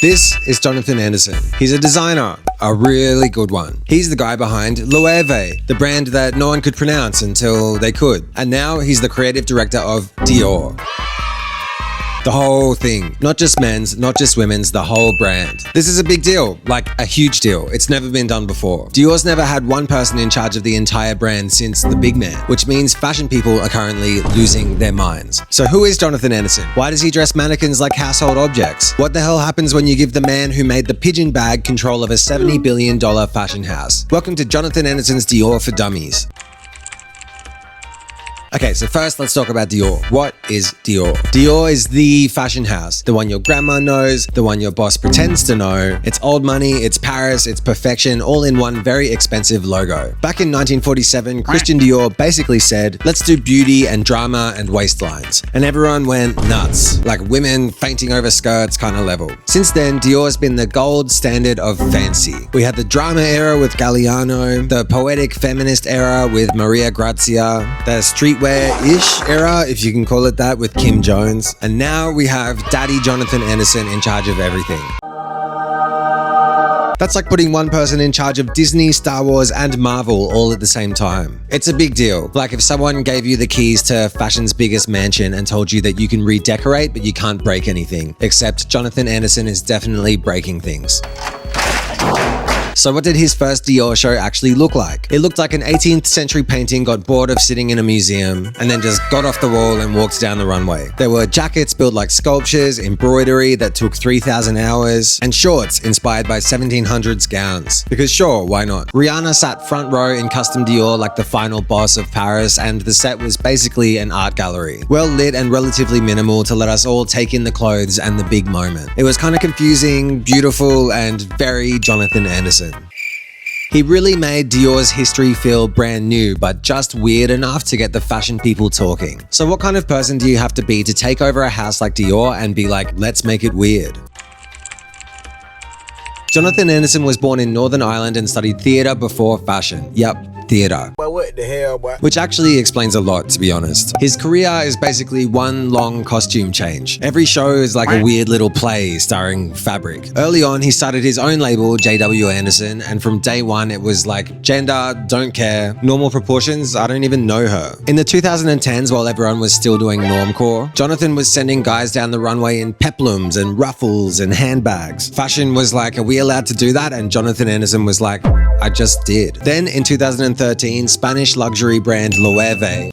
This is Jonathan Anderson. He's a designer, a really good one. He's the guy behind Loewe, the brand that no one could pronounce until they could. And now he's the creative director of Dior. The whole thing. Not just men's, not just women's, the whole brand. This is a big deal, like a huge deal. It's never been done before. Dior's never had one person in charge of the entire brand since the big man, which means fashion people are currently losing their minds. So who is Jonathan Anderson? Why does he dress mannequins like household objects? What the hell happens when you give the man who made the pigeon bag control of a $70 billion fashion house? Welcome to Jonathan Anderson's Dior for Dummies. Okay, so first let's talk about Dior. What is Dior? Dior is the fashion house. The one your grandma knows, the one your boss pretends to know. It's old money, it's Paris, it's perfection, all in one very expensive logo. Back in 1947, Christian Dior basically said, let's do beauty and drama and waistlines. And everyone went nuts, like women fainting over skirts kind of level. Since then, Dior's been the gold standard of fancy. We had the drama era with Galliano, the poetic feminist era with Maria Grazia, the streetwear-ish era, if you can call it that, with Kim Jones. And now we have Daddy Jonathan Anderson in charge of everything. That's like putting one person in charge of Disney, Star Wars, and Marvel all at the same time. It's a big deal. Like if someone gave you the keys to fashion's biggest mansion and told you that you can redecorate, but you can't break anything. Except Jonathan Anderson is definitely breaking things. So what did his first Dior show actually look like? It looked like an 18th century painting got bored of sitting in a museum and then just got off the wall and walked down the runway. There were jackets built like sculptures, embroidery that took 3,000 hours, and shorts inspired by 1700s gowns. Because sure, why not? Rihanna sat front row in custom Dior like the final boss of Paris, and the set was basically an art gallery. Well lit and relatively minimal to let us all take in the clothes and the big moment. It was kind of confusing, beautiful, and very Jonathan Anderson. He really made Dior's history feel brand new, but just weird enough to get the fashion people talking. So what kind of person do you have to be to take over a house like Dior and be like, let's make it weird? Jonathan Anderson was born in Northern Ireland and studied theatre before fashion. Yep. Theatre. Well, what the hell, boy? Which actually explains a lot, to be honest. His career is basically one long costume change. Every show is like a weird little play starring fabric. Early on, he started his own label, JW Anderson, and from day one, it was like gender, don't care, normal proportions, I don't even know her. In the 2010s, while everyone was still doing normcore, Jonathan was sending guys down the runway in peplums and ruffles and handbags. Fashion was like, are we allowed to do that? And Jonathan Anderson was like, I just did. Then in 2013, Spanish luxury brand Loewe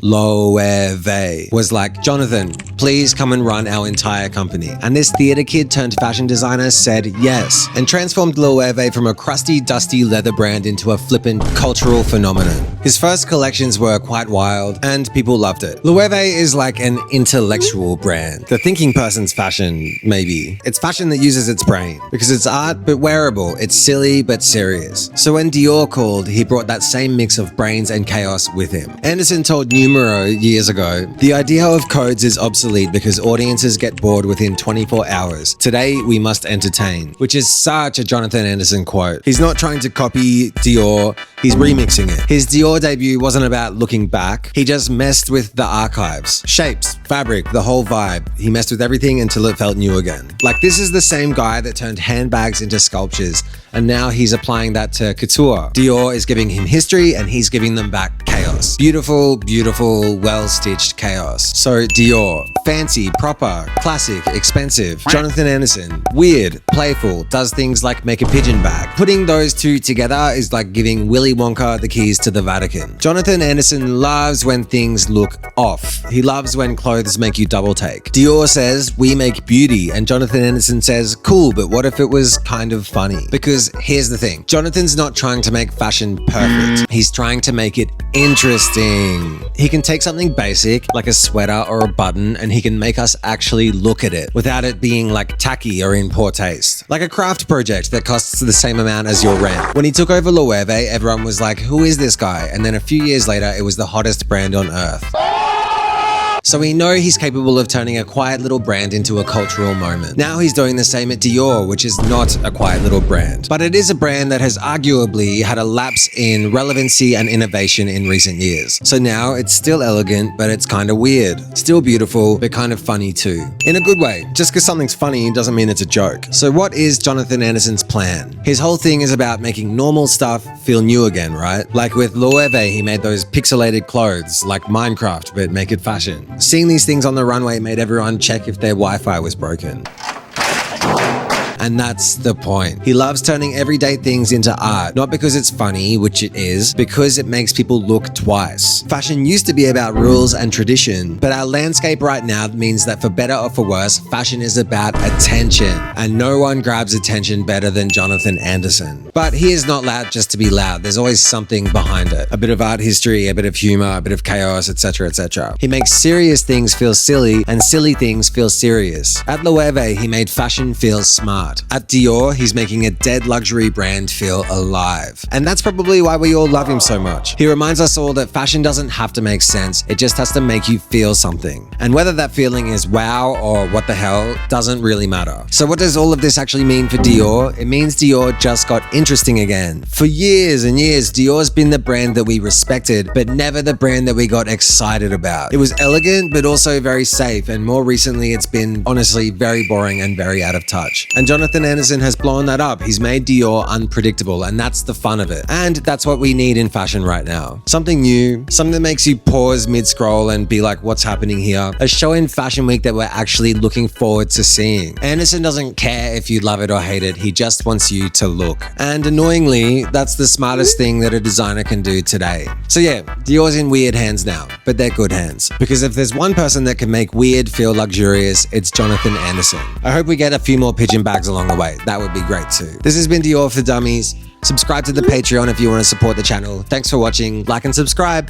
was like, Jonathan, please come and run our entire company. And this theater kid turned fashion designer said yes, and transformed Loewe from a crusty, dusty leather brand into a flippant cultural phenomenon. His first collections were quite wild, and people loved it. Loewe is like an intellectual brand. The thinking person's fashion, maybe. It's fashion that uses its brain, because it's art but wearable, it's silly but serious. So when Dior called, he brought that same mix of brains and chaos with him. Anderson told Numero years ago, the idea of codes is obsolete because audiences get bored within 24 hours. Today, we must entertain, which is such a Jonathan Anderson quote. He's not trying to copy Dior, he's remixing it. His Dior debut wasn't about looking back, he just messed with the archives. Shapes, fabric, the whole vibe. He messed with everything until it felt new again. Like this is the same guy that turned handbags into sculptures, and now he's applying that to couture. Dior is giving him history and he's giving them back chaos. Beautiful, beautiful, well-stitched chaos. So Dior, fancy, proper, classic, expensive. Jonathan Anderson, weird, playful, does things like make a pigeon bag. Putting those two together is like giving Willy Wonka the keys to the Vatican. Jonathan Anderson loves when things look off. He loves when clothes make you double take. Dior says, we make beauty, and Jonathan Anderson says, cool, but what if it was kind of funny? Because here's the thing, Jonathan's not trying to make fashion perfect. He's trying to make it interesting. He can take something basic, like a sweater or a button, and he can make us actually look at it without it being like tacky or in poor taste. Like a craft project that costs the same amount as your rent. When he took over Loewe, everyone was like, who is this guy? And then a few years later, it was the hottest brand on earth. So we know he's capable of turning a quiet little brand into a cultural moment. Now he's doing the same at Dior, which is not a quiet little brand, but it is a brand that has arguably had a lapse in relevancy and innovation in recent years. So now it's still elegant, but it's kind of weird. Still beautiful, but kind of funny too. In a good way. Just because something's funny doesn't mean it's a joke. So what is Jonathan Anderson's plan? His whole thing is about making normal stuff feel new again, right? Like with Loewe, he made those pixelated clothes, like Minecraft, but make it fashion. Seeing these things on the runway made everyone check if their Wi-Fi was broken. And that's the point. He loves turning everyday things into art, not because it's funny, which it is, because it makes people look twice. Fashion used to be about rules and tradition, but our landscape right now means that for better or for worse, fashion is about attention. And no one grabs attention better than Jonathan Anderson. But he is not loud just to be loud. There's always something behind it. A bit of art history, a bit of humor, a bit of chaos, etc., etc. He makes serious things feel silly and silly things feel serious. At Loewe, he made fashion feel smart. At Dior, he's making a dead luxury brand feel alive. And that's probably why we all love him so much. He reminds us all that fashion doesn't have to make sense, it just has to make you feel something. And whether that feeling is wow or what the hell doesn't really matter. So what does all of this actually mean for Dior? It means Dior just got interesting again. For years and years, Dior's been the brand that we respected, but never the brand that we got excited about. It was elegant, but also very safe. And more recently, it's been honestly very boring and very out of touch. And Jonathan Anderson has blown that up. He's made Dior unpredictable, and that's the fun of it. And that's what we need in fashion right now. Something new, something that makes you pause mid-scroll and be like, what's happening here? A show in Fashion Week that we're actually looking forward to seeing. Anderson doesn't care if you love it or hate it, he just wants you to look. And annoyingly, that's the smartest thing that a designer can do today. So yeah, Dior's in weird hands now, but they're good hands. Because if there's one person that can make weird feel luxurious, it's Jonathan Anderson. I hope we get a few more pigeon bags along the way. That would be great too. This has been Dior for Dummies. Subscribe to the Patreon if you want to support the channel. Thanks for watching. Like and subscribe.